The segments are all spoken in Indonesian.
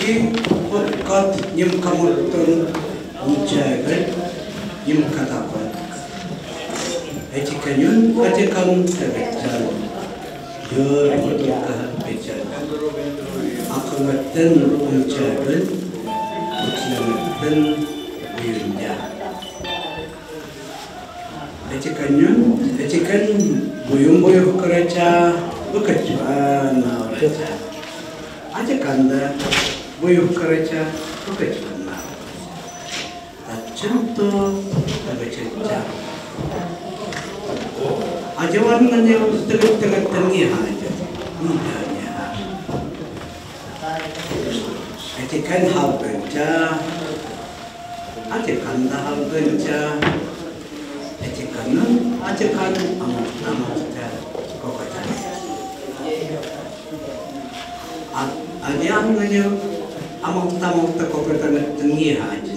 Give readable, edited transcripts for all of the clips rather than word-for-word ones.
Ki kat nyim kamutun uncagan nyim katakon. Eci kanyun kace kam tebecan. Yor betul kah becan. Aku ngaten uncagan, ucina ngaten uyunja. Eci kan buyung keraca bekerjaan keraca. Aja kanda buyung keraca bekerjaan. Contoh bekerja. Aja warnanya tengah tengah aja, mudahnya. Eci kan hal kerja, aja kanda hal kerja. Aja kan amat kau kata. Ada yang ngajak amat kau kata tengih aja.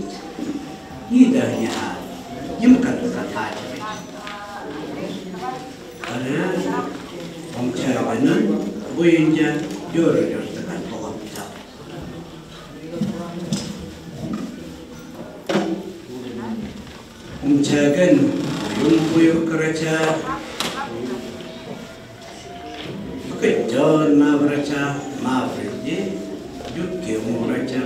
Idahnya, yang kata aja. Karena orang Jawa buyunja jor tekan pokok kita. Jagan buyung keraca kejon mavraca mavrije juke umraca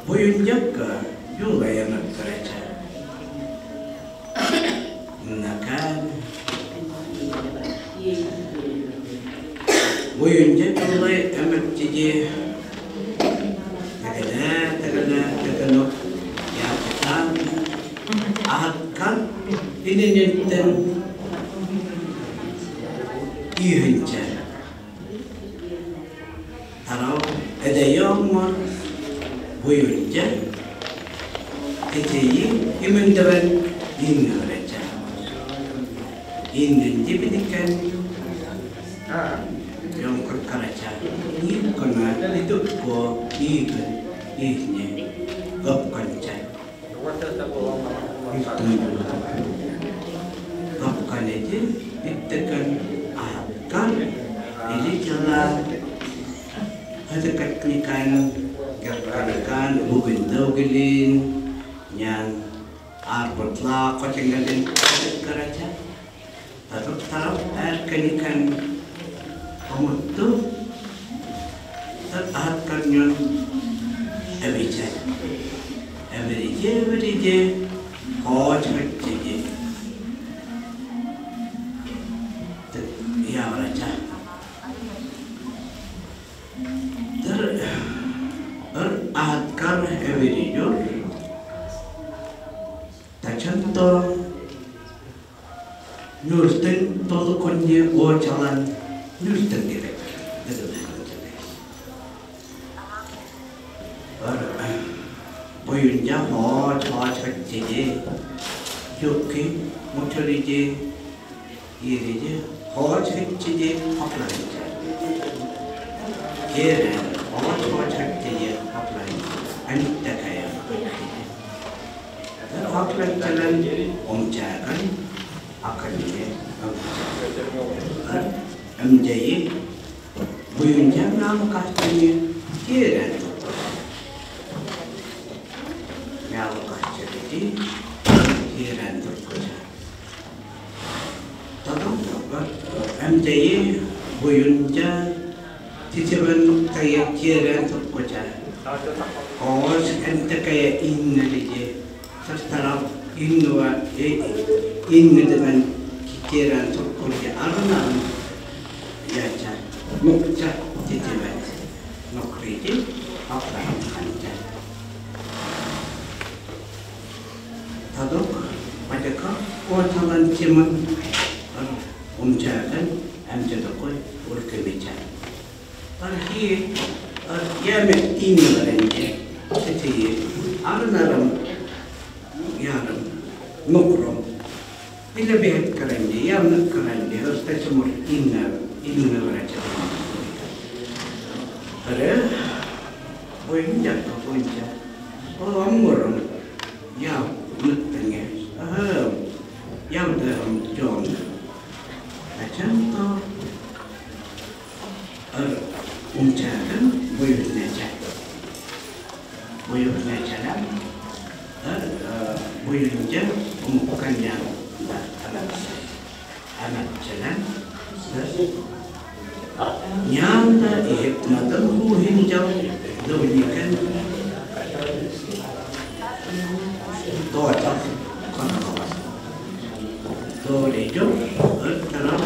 buyun jaga juga yang keraca menakan buyun jaga mulai amat cije tegana ya kita akan ini nenten ihinca taruh ada yang mau buyunja kecil imendawan ini raja ini diberikan yang kerja ini karena itu ko ihnya gapkanca gapkan aja itekan akan ini jalan ada teknikan gapkan bubindau gelin yang arbutlah koceng gelin keraja taruh teknikan kamutu terahkan yang abijah kau cekik ya raja terahkan abijah tak contoh nurten todo konye o jalan nurten direk buyunja ho cekik yuki muterije irije ho cekik apply kere ho cekik apply anita kaya apply jalan omjakan akan dia amjai buyunja nam kastanya kere kiran terkuja. Tolong MJI buyunja titiban kayak kiran terkuja. Kos ente kayak inna aja. Setelah inna dengan kiran terkuja. Arnam ya cah mukca titiban nokriji apa anja. Taduk pada kau jalan cuman umjakan amjadakoi urkebican. Pergi ya met ini beranje. Jadi arnaram yaram nukrom. Bila behat keranje ya nak keranje harus tercemur inna beraja. Ada poinnya oh amurang ya nutengnya yang dalam jom contoh umcakan buyurnya buyurnya jalan, buyurnya bukannya anak jalan, nyanda hikmatan huhin jauh diberikan doa konon doa itu terkenal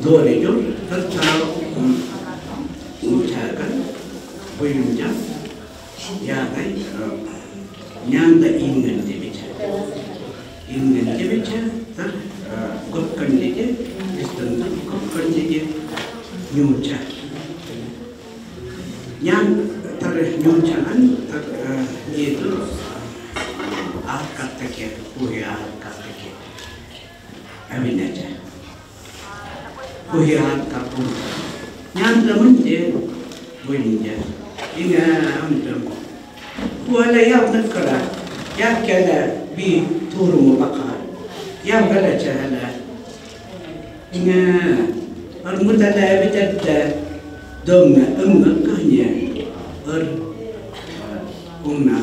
doa itu terkenal ucapan buyurnya ya kan nyanda ingin dibaca ter gotkan dia istilah gotkan dia nyuca yang ternyucaan itu akar tekir akar tekir amin aja akar pun yang temen dia bunyinya ingat amdem wala yang terkera yang kena bi turun bakar yang kena jalan ingat المتلا بتبدا دم كهنيا قمنا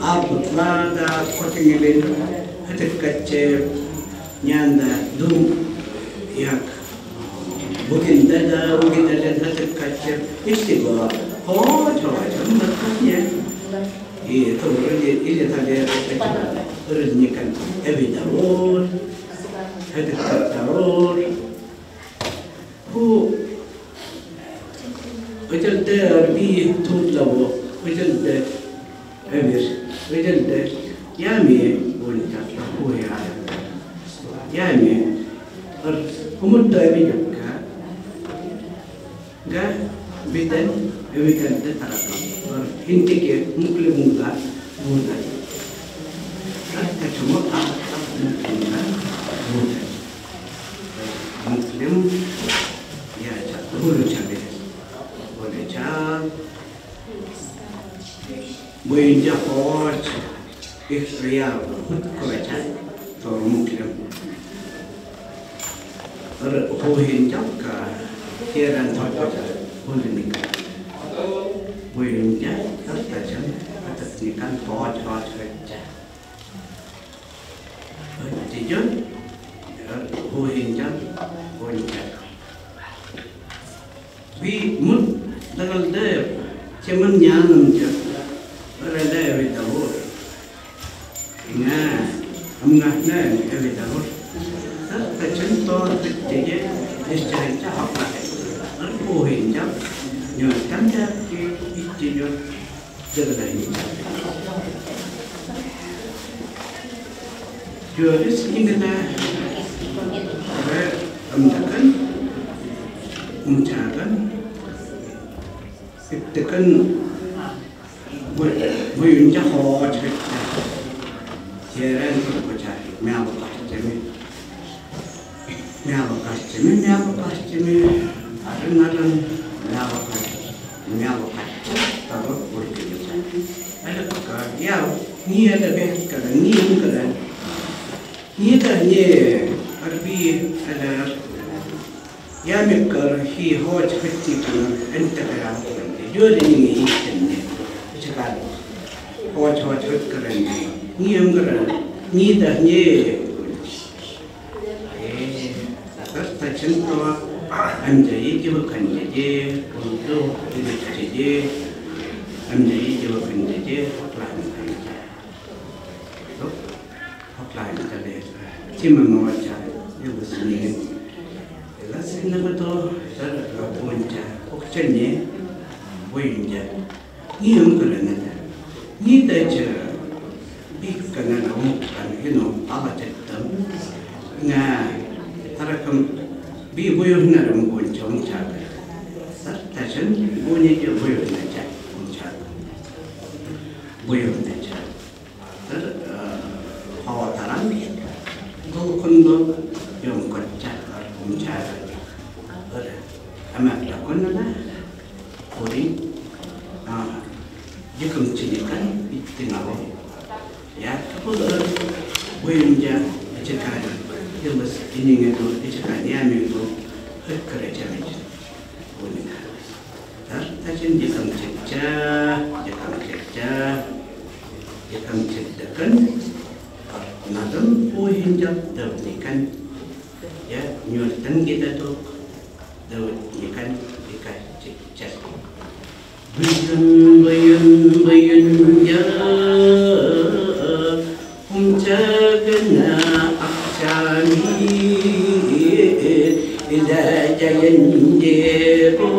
أبط لادا كتنجلين هتكتشف نياندا دم ياك بوكين دادا هتكتشف استيقظ هو جواجه مكانيا إيه تقول إيه تالي رجني كان أبي دارور هتكتشف هو وجلد ربي توتلو وجلد أمير وجلد يامي ونتا هو يامي هم الدائمي جبكا جا بدن بدن تترقى هنتك مكل مغا مودا حتى شو مسلم boleh cak, boleh jahot, ikhtiar, kerja, termuklim. Boleh jaka, kiran terbaca, boleh nikah, boleh jah, terbaca, atas nikah, hot kerja. Jadi, boleh jah, boleh jaka. Vi mut dagal deb cemen nyanam je berada di dahur ina amnah na di dahur tak contoh kecil istilahnya apa arpohin jam nyatakan ke istilah jalan ini jualis ingina amdakan ucapan tekan buyunja hot cerita jalan berbaca meawak cemi adan meawak taruh berkerja ada kakak ya ni ada behkan ni angkaran ni tanya arbi ada يا مكر هي هوج فتي كنا أنت كلام جود إني إني شكال هوج فكرني نيم كرن نيدا نيه terus tercentua anjay coba kan jadi untuk tidak jadi anjay coba kan jadi hotline tadi cuma mau cari yang besar Rasanya betul, saya punya okcanya, punya. Ni yang kerana ni dah bikin orang kan, apa cetam. Nah, tarakam bi boyong na ram goncong caga. Tajan punya je boyong na caga goncong. Boyong na caga. Hawa taran, kondo yang kocak. Mencari, amat takkan lah, kori, jika mencirikan itu ngawo, ya, kalau boleh cakap, dia mesti ini itu cakap ni itu kerja macam, boleh. Tapi jika hinjau daun ikan ya nyurtan kita tuh daun ikan cas buyun ya humjagana akcami ila jayan debo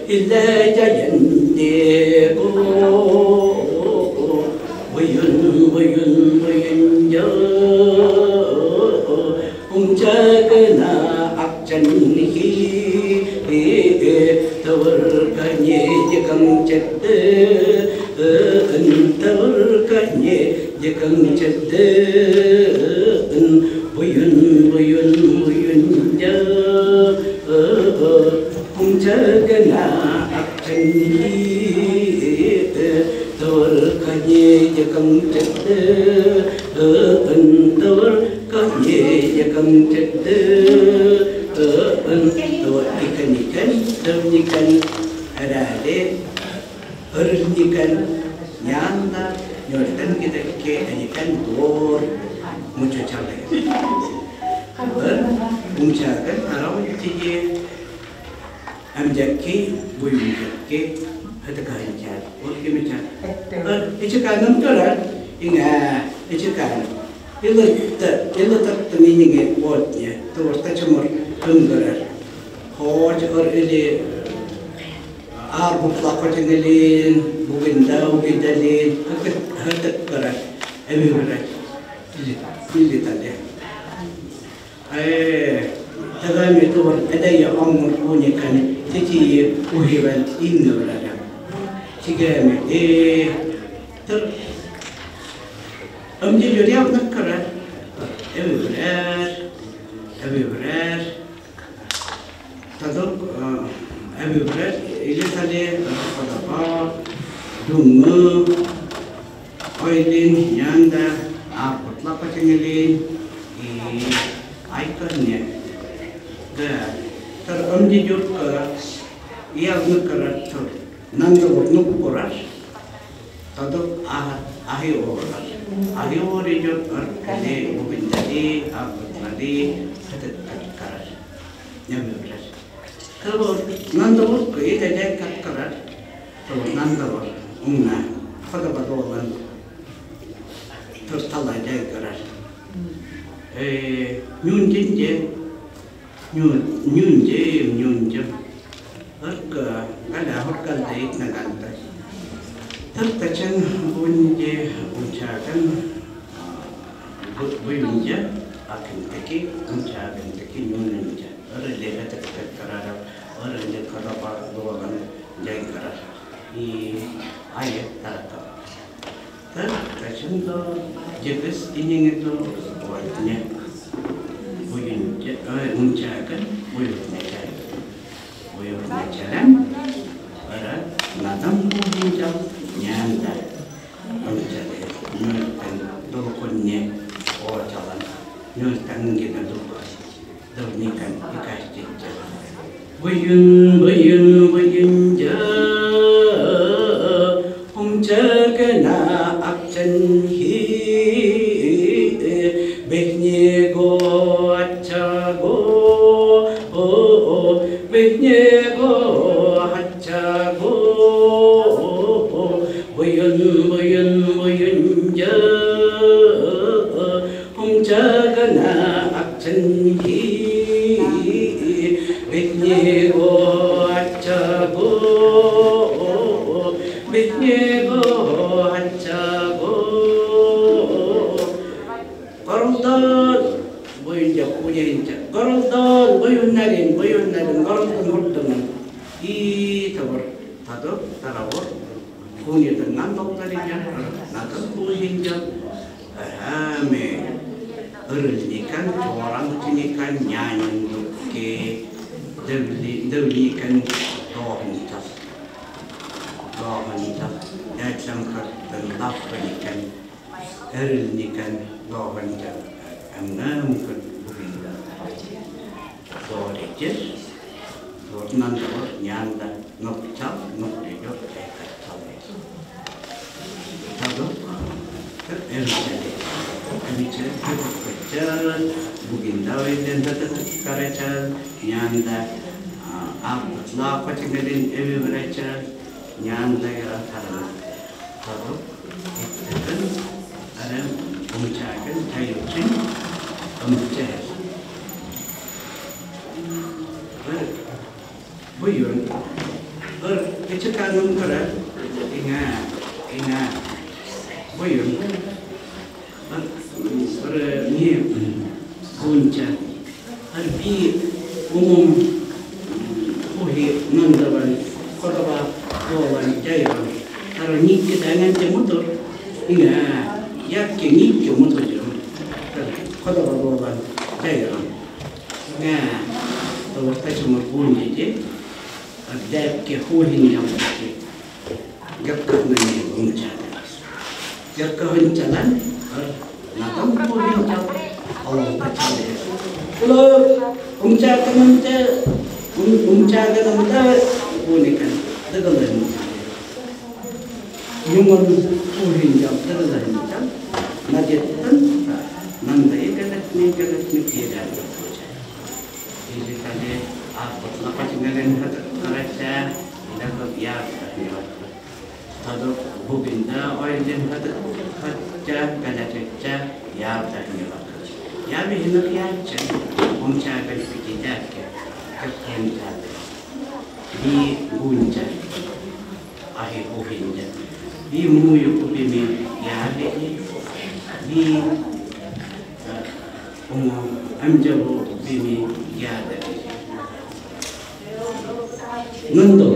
ila jayan debo buyun ya humjagana akcami tawarkanye jekang cedde tawarkanye jekang cedde buyun ja humjagana akcani tawarkanye jekang cedde tawarkanye jekang cedde ikan ada harus ikan nyanda nyurtan kita ke ikan tur muncul cabai umcakan kalau cije amjaki buyun jaki hata kahancar oke macam itu kan nampak inga itu kan itu tak temingi buatnya tu tak cuma tunggaran hoj or ini arbut lakot ngelin bugindalin hatat karat emi berat pilih tadi tagami itu ada yang umur punya kan jadi uhiran ini berada cigami ter ambil jadi apa nak karat emi berat tadok emi berat ini tadi apa dungu oilin nyanda apa lakot ngelin ikonnya terambil juga ia mengerat nanti bernukuras tadok ahi orang itu ada bukan jadi apa tadi keras nyambi beras kalau nanti ke itu jadi keras kalau nanti umna pada badolan terus talah jadi keras nyunje harga ada harga daik naganta tertacan bunje ucakan bunje akan teki ucakan teki nyunje orang lihat terkara orang lihat kerapa doang jadi keras ini ayat tarata tertacan tu jelas ini itu buatnya ucakan buyur jalan para nadam hujau nyanda ucakan nyurkan dokunya jalan nyurkan kita donikan ikas cinta buyun ja ucakan akcen Behnya go acha go behnya go acha go buyun ja humjagana akcen behnya go acha go behnya go acha go Korongton, buyun jak punya injak. Korongton, buyun narin, korongton hurtungan. Tawar, tato, tarawar, punya tenang tok tadi jan, nato punya injak. Ame, erlikan, orang cinikan nyanyi ke, delikan dohanitas, dan sangkar dan lapanikan, erlikan. Lawan jam enam ke bulan. Soalnya, soalnya nyanda nok cap nok dijo dekat soalnya. Tahu? Terus bicara bicara bukan tahu dan tetap kerja nyanda apa lah tinggalin ewe beracah nyanda ya karena kalau itu kan ada pembicaraan tayyucin pembicaraan buyun kecekalan kerja ingat buyun ni kunca harbi umum uhi nandawan korba kawan jayan kalau ni kita nanti motor ingat yakin ni motor je korba kawan jayan nah kalau kita cuma punya je ada kehuhin yang berarti jakkan ni kunca jakkan jalan Nakam purin jauh, Allah percaya. Kalau umcakan kita punikan, tegalan. Human purin jauh, tegalan jauh. Najetan, nandai galat ni tiada. Ini tadi apa lepas dengan kerja, dapat ya. Kalau bubinda orang yang kerja kerja ya tadi ya benar ya umcakan pikiran kerja di gunca akhir bubinda di muyu bubimi ya di amjabu bubimi ya tadi nando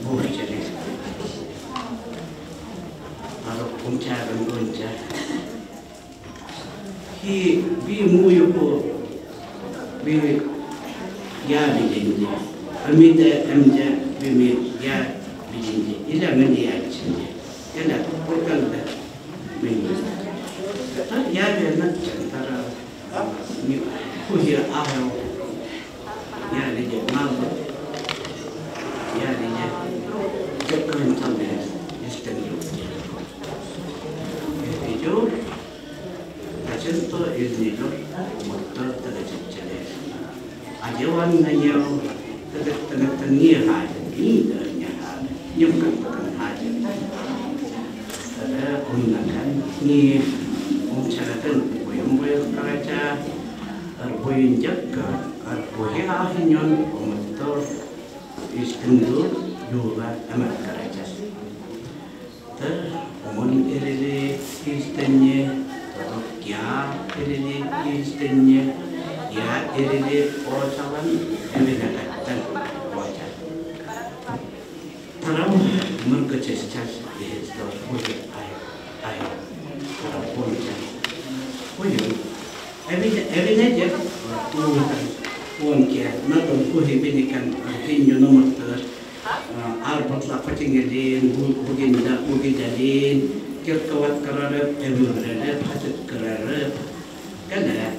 bubinda kunca hi bi muyu ko bi ya bijinje amida amja bi mi ya bijinje ila ngani ya bijinje yana kokal da min ya be na chantara ni ko hi aho ya le je mal ya le je jakkan tambe istenyo itu contoh ini loh motor terjadi ajawan nanya tertengah aja ini ternya nyukan aja ada gunakan ni umcarakan boyong kerja boyong jaga boyong ahinyon motor istendur juga amat kerja umum ini istennya ya ini istennya ya ini orang emenatan wajah terang merkecesas di situ boleh ayah orang boleh boleh emen aja tuhan kia naton boleh berikan hinyo nomor arbat lah pacingelin bugidalin kawat kararap emerada patut kararap kana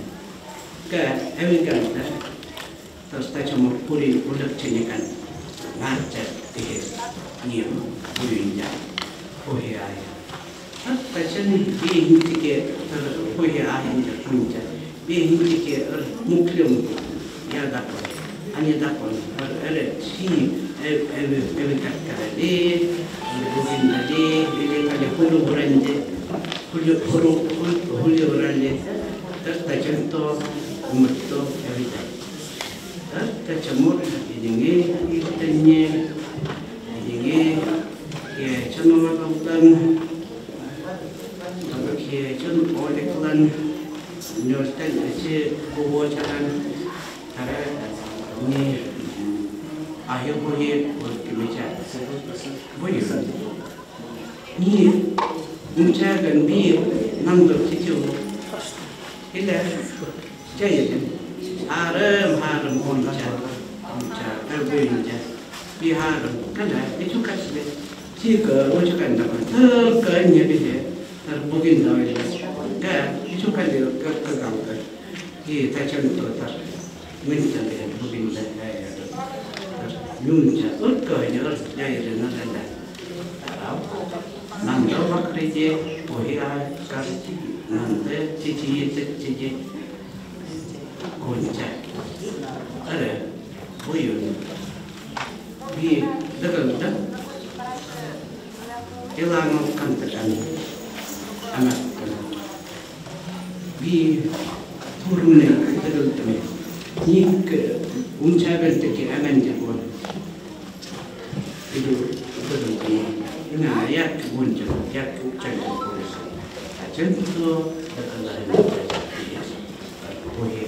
ka emegan terus ta cuma puri udak cenyekan ngacat teh niam purinja ohya ta ceni behin tike ohya ahin punja behin tike muklim ya dapat hanya dapat ada si emegan karade bukan tadi ini kali hulu berande hulu berande terus contoh umurto evita terus cemur ini ya cemur orang tapi cemur oleh klan nyostan aja bawa jalan cara ini akhir boleh berkemeja boleh ni umcakan bi nanggap situ ila jaya haram umca berbeza bi haram kada itu kasih jika ucapan dapat terkanya bisa terbugin dari kan itu kan dia keganggu kita contoh ter minta dia bugin dari Yunca, urkanya jaya dengan anda. Nanda bakreje, pohira kasih nanti cici goncang ada buyun bi dagang dah ilang kantakan anak bi turunnya dagang temen nik uncaban teki aman jagon itu dagang temen ina yak goncang yak ucap polis contoh dagang boleh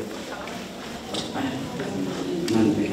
nanti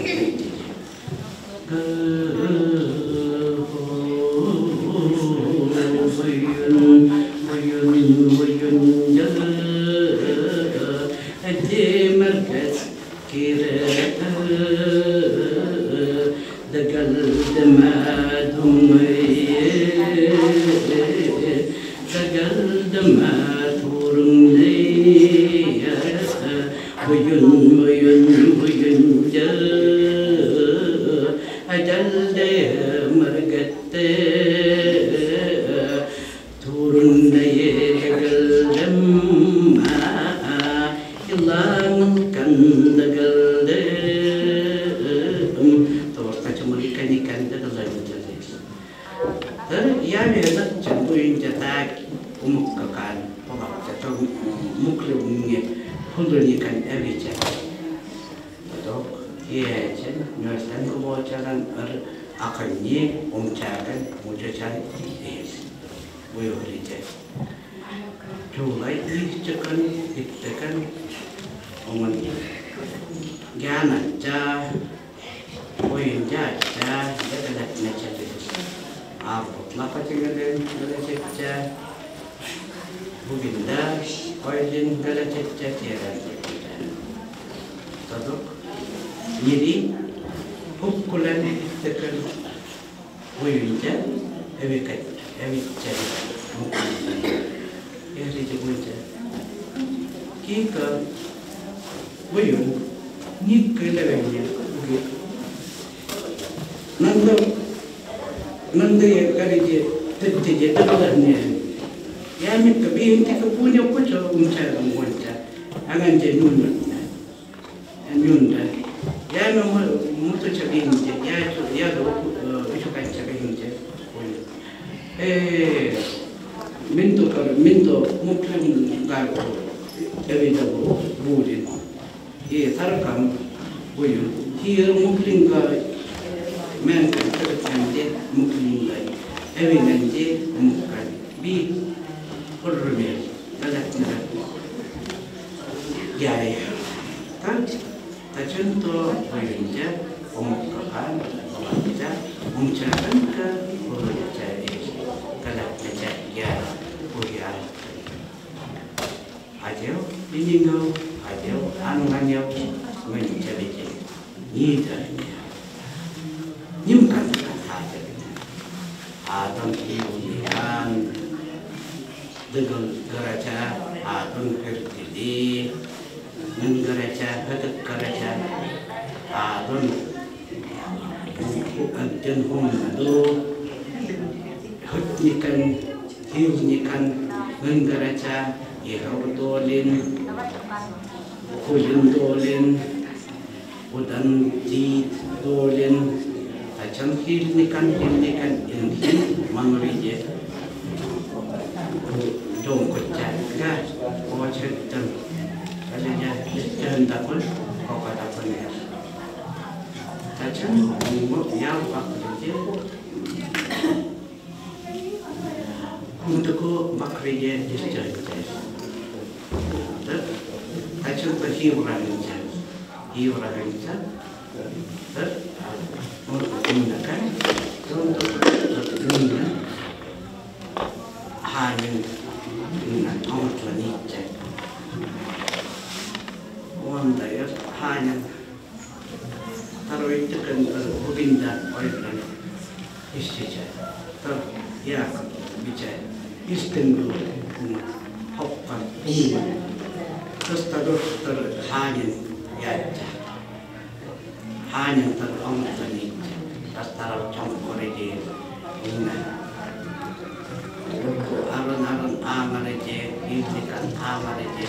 Aron 아마레제 이리간 아마레제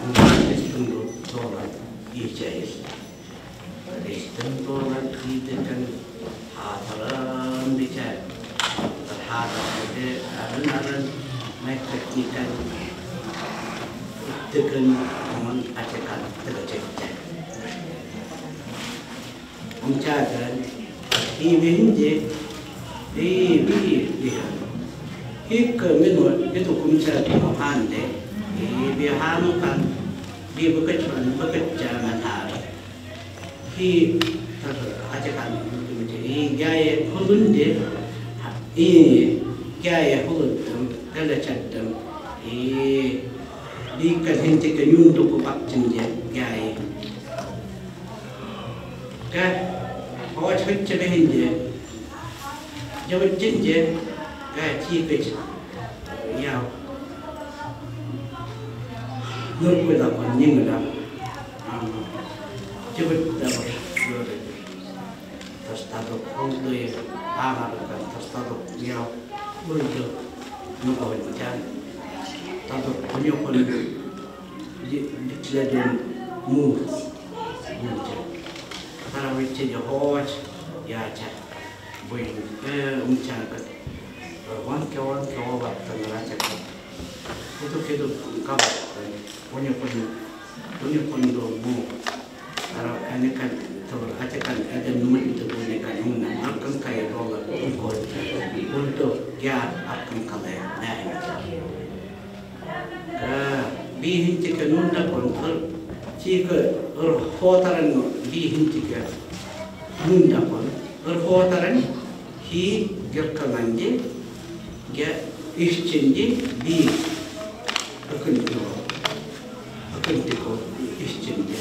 엉망했던 도가 이제스 레스던 도가 이들간 하사람 비자 하사람데 아른 메카니칸 뜨근 공은 아직간 뜨거졌자 엄차는 이민지 그러면 itu kumsa hande bi hamukan bi bekerja matar hi ajakan ini gaya hulunde ini gaya hulun kalau cadam di kahente kanyun tu kupak cenja gaya kah awak cakap behinje jawab cenja chi cái nhau nước bây giờ còn nhưng mà chứ bây giờ rồi tas tato không đời ama kan tas tato nhau bây giờ nó có hình chán tato có nhiều con đi lên mua karena wajib jauh ya cak boleh umcang kan wan kawan waktu neraca itu kita kawan punya pun domu kalau ini kan terbaca kan ada nomor itu punya kan yang akan kaya dolar untuk ya akan kaya nah bihin jika nunda pun jika hotaran bihin jika nunda pun hotaran hi gerkalanje ya işçinci bir akıntı işçinci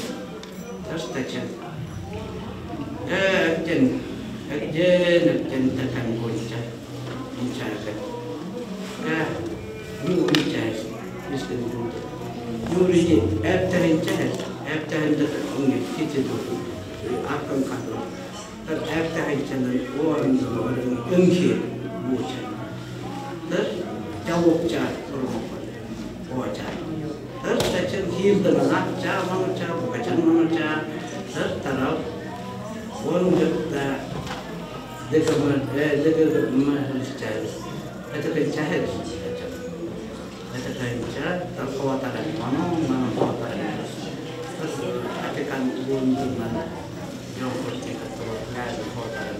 terus tacan akjen takan kunca mencatat mencatat miskin itu nuri abtahin takan unge kita tu akan kalau abtahin takan orang engkir bukan terus jawab car wajah terus sejen hidup nak car mana car bukan mana car terus taruh orang kita dekat mana car itu kencah itu kencah terkuatan mana kuatan terus akan bunyi mana yang pasti ketua kelas kuatan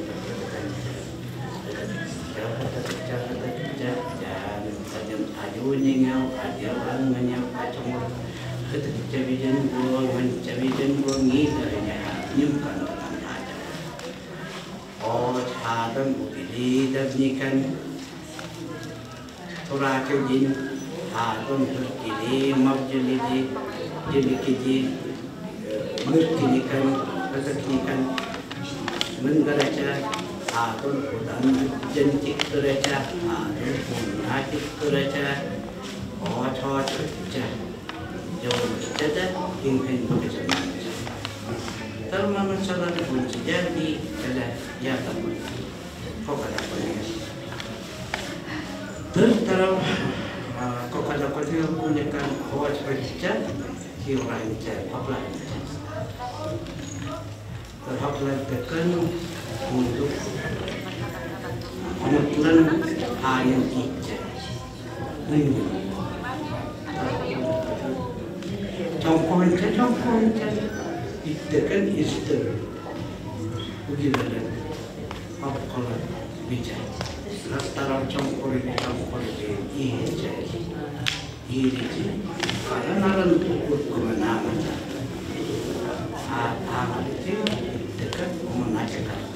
ajunya ada orangnya kacung ketika bijan gua ngidanya nyumkan tentang ada oh hadam udili dabnikan turakijin hadam berkili mabjiliji jilikiji berkilikan keteknikan menggaraja adun udan jentik keraja adun punatik keraja ocho kerja jauh kerja ingin bekerja termanut salah kunci jadi adalah ya teman kok ada punya tertaruh kok ada punya punyakan ocho kerja hiuran kerja apa terhadap tekan untuk kebetulan ayam hijau congkoncan itu kan istri begitu apa kalau bicara rata congkor hijau iri karena naran ukur kemana apa itu dekat mengajarkan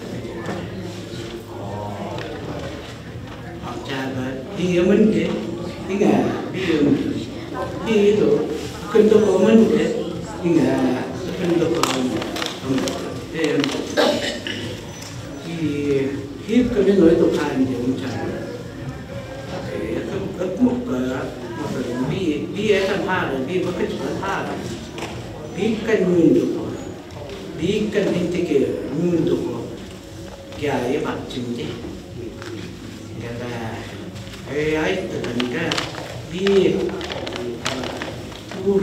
dia mende hingga dia itu kentuk mende hingga kentuk hidup kami itu kan dia mencari dia kan hari dia bekerja hari dia kan mundur dia kan intik mundur gaya macam ni. Kata, ayat tentang bi tur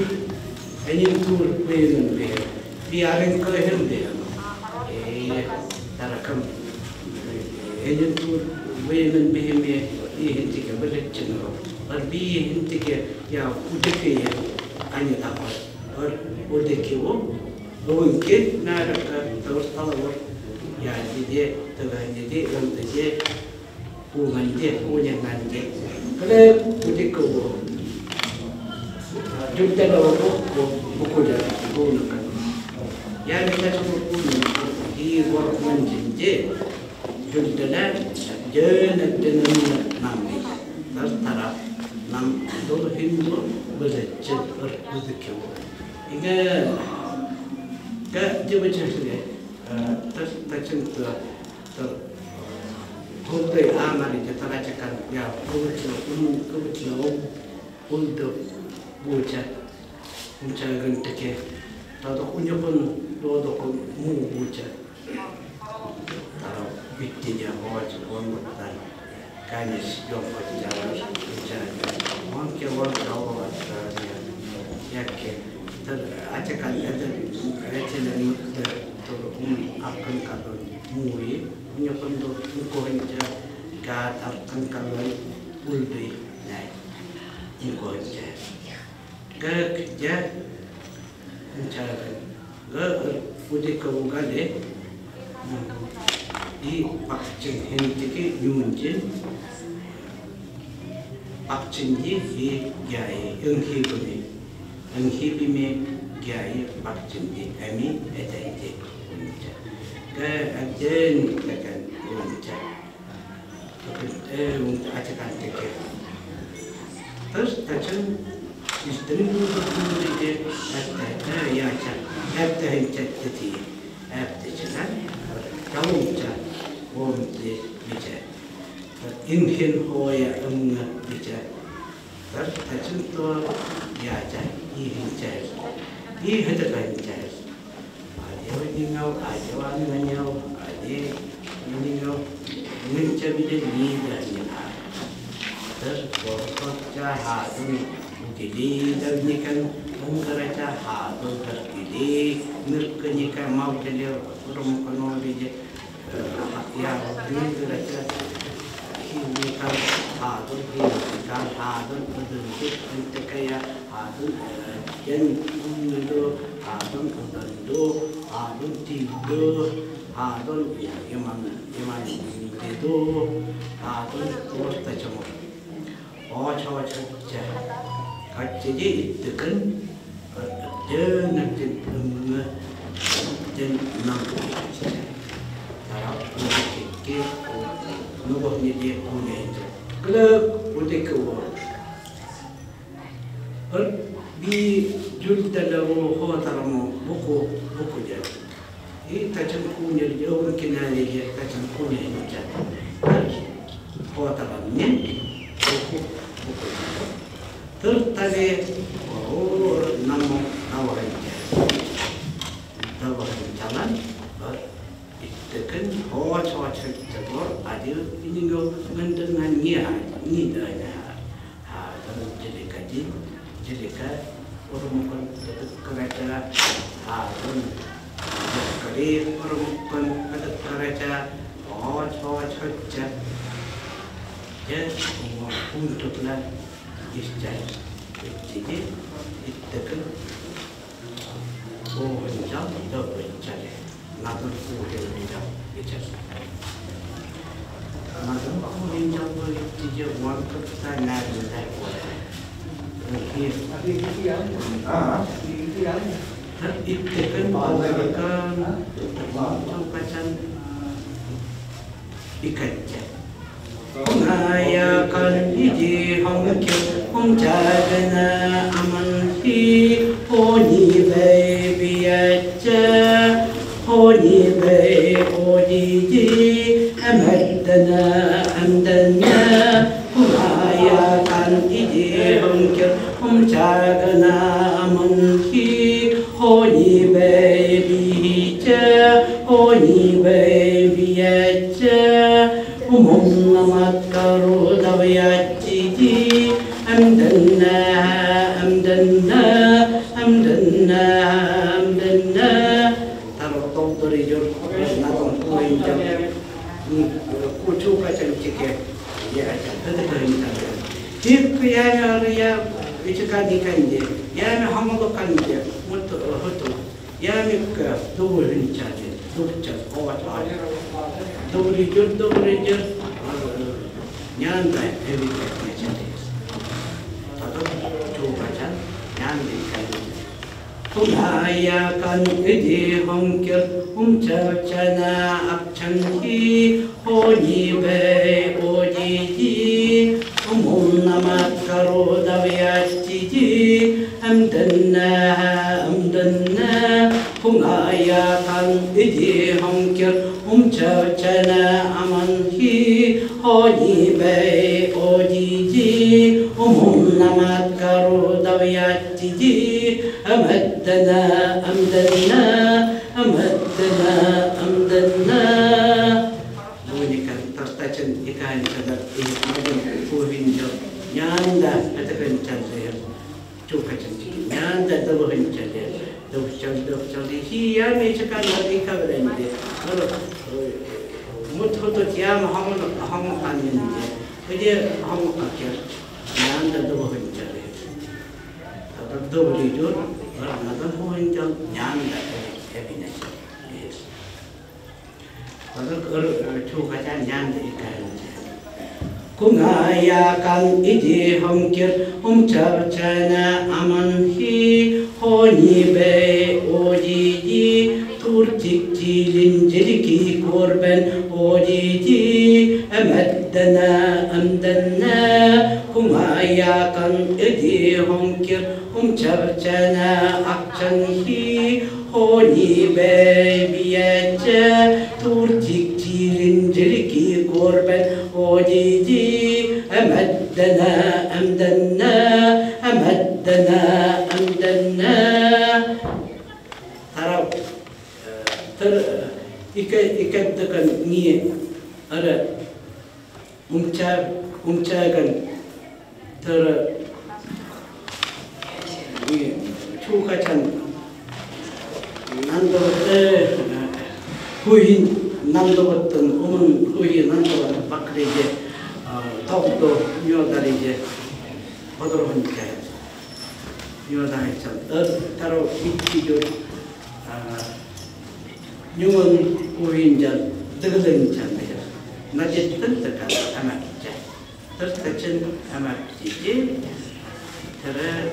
any tur payment be bi aren ko hem be tarakam any tur payment be me hinti ke balik chino और भी हिंदी के या उधर के ये अन्य तापर और उधर के वो उनके ना रखा तो साला या ये तो ये हम तो ये उगंजे उन्हें kalau udik ko jumpa lawan ko buku dah gunakan yang kita sebut di orang menjadi jumpa dan jangan dengan nama tertara nam dulu Hindu belajar berudik ko ingat ke coba cakap tercentuh Kumpul amal itu teracakkan ya kebetulan untuk buca genteke tahu punya pun doa mu buca tahu buktinya bahwa orang bukan kanis jom pada jalan orang kewan tahu ya ke teracakkan ada ajaran itu akan kalau mui punya penduduk Indonesia kat akan kalau uldi naik Indonesia kerja mencari udah kau gade di pakcing hentike nyunjin pakcing di gaya enghi bime gaya pakcing di kami ada itu keadaan akan lancar, untuk ajakan tekek. Terus macam sistem itu berfungsi ada ya cak, ada yang cak tadi, ada jalan, tahu cak, orang bicara, ingin hoya bicara. Terus macam tu ya cak, ingin cak, ini hadapan cak. Ada yang ada yang ada mencari diri dan terus jahat jadi dan kan mungkin jahat terjadi mereka kan mau jadi orang kono dia ya ini terasa ini kan hadun terjadi untuk kayak hadun yang itu hadun tidur hadun iman itu hadun terus tercemur coba jadi itu kan jangan harap kita nubahnya dia punya itu kalau udah keluar di jul dalam hotelmu buku dia ini tajam punya dia mungkin ada dia tajam punya itu jadi hotelnya buku tertarik nama nawarin jalan itu kan coba cakap ada ini go mendengar ni dah terus jadi orang bukan kerja terus kerja orang bukan kerja coba cakap ya untuklah istilah jadi itu kan jam itu berjalan namun kemudian jam berjalan namun jam berjalan uang kita naik itu kan macam ikan Naya kan iji hong jagana amanti honi bay biacha honi bay honi ji amadana amdana Naya kan iji hong jagana amanti honi bay biacha honi bay biacha Namat karu dawayat ciji amdan beridur naton kuinjam kucu kacang cike ya aja tetapi kita hip ya ikan je ya me hamgo kan je mut hoto ya me ka dubul hincaje dubca awat dubul jur nyanda evi kacang atau coba kan nyanda kan Kumaya kan idi hongkir umcana akchanhi honi be ojiji namat karo davyatiji amdanna kumaya kan idi hongkir umcana amanhi honi be ojiji namat karo davyatiji أمدنا Bunyi kan tertacan ikan kadar macam kuhin jauh nyanda ada kencan saya cuka cantik nyanda tahu kencan dia tahu dia ni cakap lagi kawan dia kalau mutu tu dia hang kan dia hang akhir nyanda tahu kencan dia tahu jujur orang nak tahu kencan nyanda happiness kalau cuka nyanda ikan Kungaya kan iji hongkir umcana amanhi honi be ojiji turtik jilin jeliki korben ojiji amdanna kungaya kan iji hongkir umcana akcanhi honi be biyaja turtik jilin jeliki korben ojiji أمدنا ترى ikat dekan ni ada umcakan tera ni cukacan nando huin nando betul huin nando bakreje topdo nyodari bodorhon kaya nyodari chan taro ikki jo nyuman uinjan degeleng chan ya najet tentekan amat chan terkacen amat ciji tera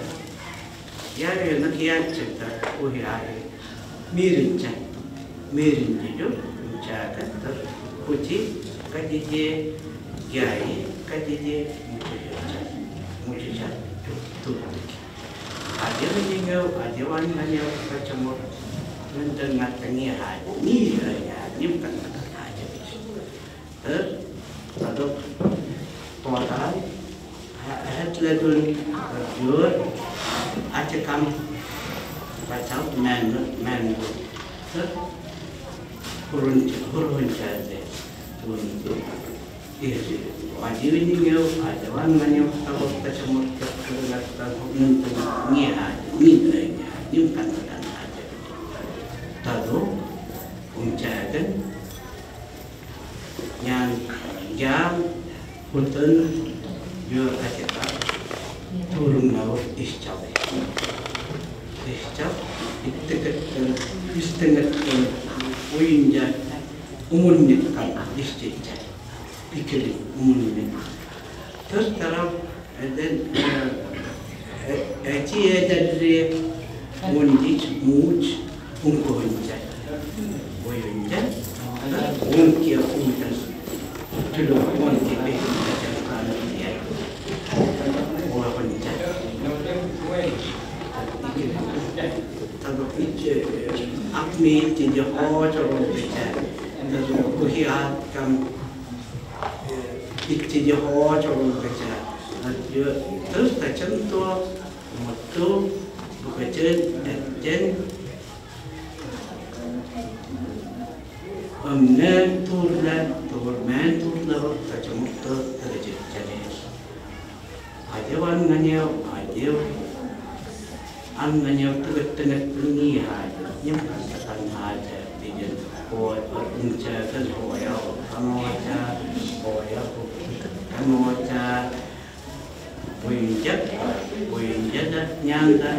yari nakiat cerita uhirari mirin chan mirin jo cakat ter kuci kadije Yai kadije mucicat tuh ada meninggal ada wanita kacamur mendengar tengihan ni ya ni bukan kata aja lalu total hatladun jur aja kam baca men hurun jadi turun wajib ini ada orang yang tahu kacamur terkeluar untuk niat ni bukan kata aja lalu umcakan yang jam hutan jur aja turun laut iscap istiqat uinja umumnya kan istiqat pikir umumnya terus kalau dan aci dari mundit muj unkohonja boyonja unkia untas tulo unki be kan dia boyonja kalau itu akmi tidak hotor beca terus kuhiat kam itu dia hotor beca terus tercentuh motu beca dan menturlah tercentuh terjadi ada wangannya ada angannya tengah dunia yang katakan ada tijen ko unca kan ko ya kamocha ko ya kamocha winjat nyanda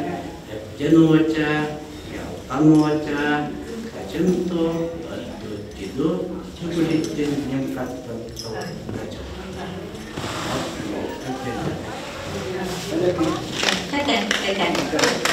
jenocha ya kamocha kacento itu cukulitin yang kata Second.